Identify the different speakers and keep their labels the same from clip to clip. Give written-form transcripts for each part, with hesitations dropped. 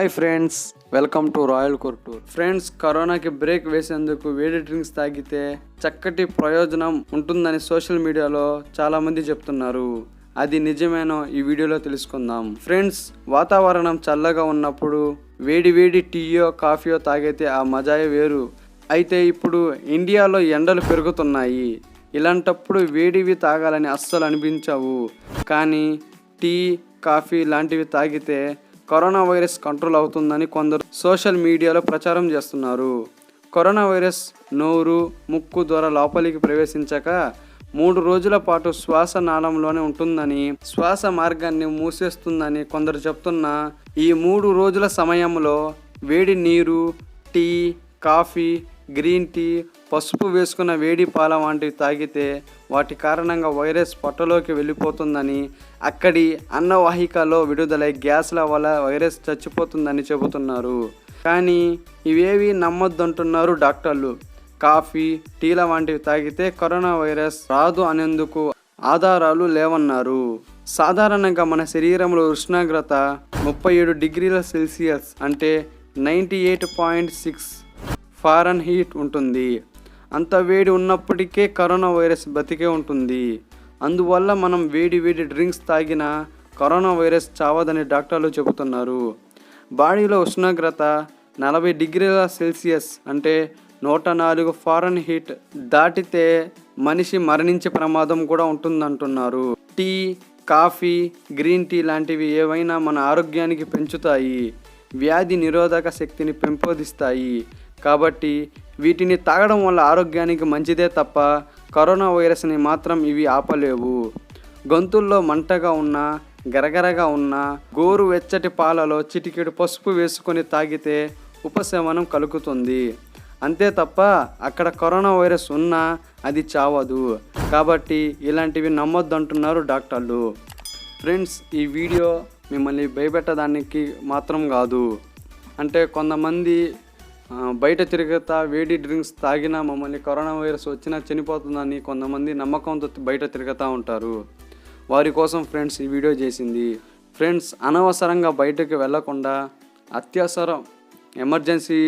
Speaker 1: Hi friends, welcome to royal couture. Friends, కరోనాకి break వేసేందుకు వేడి డ్రింక్స్ తాగితే చక్కటి ప్రయోజనం ఉంటుందని సోషల్ మీడియాలో చాలా మంది చెప్తున్నారు. అది నిజమేనో ఈ వీడియోలో తెలుసుకుందాం. ఫ్రెండ్స్, వాతావరణం చల్లగా ఉన్నప్పుడు వేడి వేడి టీయో కాఫీయో తాగితే ఆ మజాయే వేరు. అయితే ఇప్పుడు ఇండియాలో ఎండలు పెరుగుతున్నాయి. ఇలాంటప్పుడు వేడివి తాగాలని అస్సలు అనిపించవు. కానీ టీ, కాఫీ లాంటివి తాగితే కరోనా వైరస్ కంట్రోల్ అవుతుందని కొందరు సోషల్ మీడియాలో ప్రచారం చేస్తున్నారు. కరోనా వైరస్ నోరు, ముక్కు ద్వారా లోపలికి ప్రవేశించాక 3 రోజుల పాటు శ్వాస నాళంలోనే ఉంటుందని, శ్వాస మార్గాన్ని మూసేస్తుందని కొందరు చెప్తున్నా ఈ 3 రోజుల సమయంలో వేడి నీరు, టీ, కాఫీ, గ్రీన్ టీ, పసుపు వేసుకున్న వేడి పాల వంటివి తాగితే వాటి కారణంగా వైరస్ పొట్టలోకి వెళ్ళిపోతుందని, అక్కడి అన్నవాహికలో విడుదలై గ్యాస్ల వల్ల వైరస్ చచ్చిపోతుందని చెబుతున్నారు. కానీ ఇవేవి నమ్మొద్దంటున్నారు డాక్టర్లు. కాఫీ, టీల వంటివి తాగితే కరోనా వైరస్ రాదు అనేందుకు ఆధారాలు లేవన్నారు. సాధారణంగా మన శరీరంలో ఉష్ణోగ్రత 37 డిగ్రీల సెల్సియస్ అంటే 98.6 ఫారెన్హీట్ ఉంటుంది. అంత వేడి ఉన్నప్పటికే కరోనా వైరస్ బతికే ఉంటుంది. అందువల్ల మనం వేడి డ్రింక్స్ తాగినా కరోనా వైరస్ చావదని డాక్టర్లు చెబుతున్నారు. బాడీలో ఉష్ణోగ్రత 40 డిగ్రీల సెల్సియస్ అంటే 104 ఫారెన్హీట్ దాటితే మనిషి మరణించే ప్రమాదం కూడా ఉంటుందంటున్నారు. టీ, కాఫీ, గ్రీన్ టీ లాంటివి ఏవైనా మన ఆరోగ్యానికి పెంచుతాయి, వ్యాధి నిరోధక శక్తిని పెంపొందిస్తాయి. కాబట్టి వీటిని తాగడం వల్ల ఆరోగ్యానికి మంచిదే తప్ప కరోనా వైరస్ని మాత్రం ఇవి ఆపలేవు. గొంతుల్లో మంటగా ఉన్నా, గరగరగా ఉన్నా గోరు వెచ్చటి పాలలో చిటికెడు పసుపు వేసుకొని తాగితే ఉపశమనం కలుగుతుంది. అంతే తప్ప అక్కడ కరోనా వైరస్ ఉన్నా అది చావదు. కాబట్టి ఇలాంటివి నమ్మొద్దంటున్నారు డాక్టర్లు. ఫ్రెండ్స్, ఈ వీడియో మిమ్మల్ని భయపెట్టడానికి మాత్రం కాదు. అంటే కొంతమంది బయట తిరుగుతా వేడి డ్రింక్స్ తాగినా మమ్మల్ని కరోనా వైరస్ వచ్చినా చనిపోతుందని కొంతమంది నమ్మకంతో బయట తిరుగుతూ ఉంటారు. వారి కోసం ఫ్రెండ్స్ ఈ వీడియో చేసింది. ఫ్రెండ్స్, అనవసరంగా బయటకు వెళ్ళకుండా అత్యవసరం ఎమర్జెన్సీ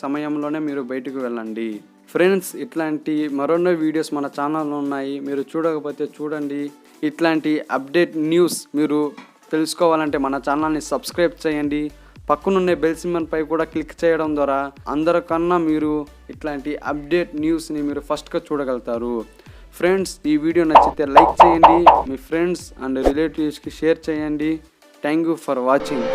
Speaker 1: సమయంలోనే మీరు బయటకు వెళ్ళండి. ఫ్రెండ్స్, ఇట్లాంటి మరెన్నో వీడియోస్ మన ఛానల్లో ఉన్నాయి, మీరు చూడకపోతే చూడండి. ఇట్లాంటి అప్డేట్ న్యూస్ మీరు తెలుసుకోవాలంటే మన ఛానల్ని సబ్స్క్రైబ్ చేయండి. పక్కనున్న బెల్ సింబల్ పై కూడా క్లిక్ చేయడం ద్వారా అందరికన్నా మీరు ఇట్లాంటి అప్డేట్ న్యూస్ని మీరు ఫస్ట్గా చూడగలుగుతారు. ఫ్రెండ్స్, ఈ వీడియో నచ్చితే లైక్ చేయండి, మీ ఫ్రెండ్స్ అండ్ రిలేటివ్స్కి షేర్ చేయండి. Thank you for watching.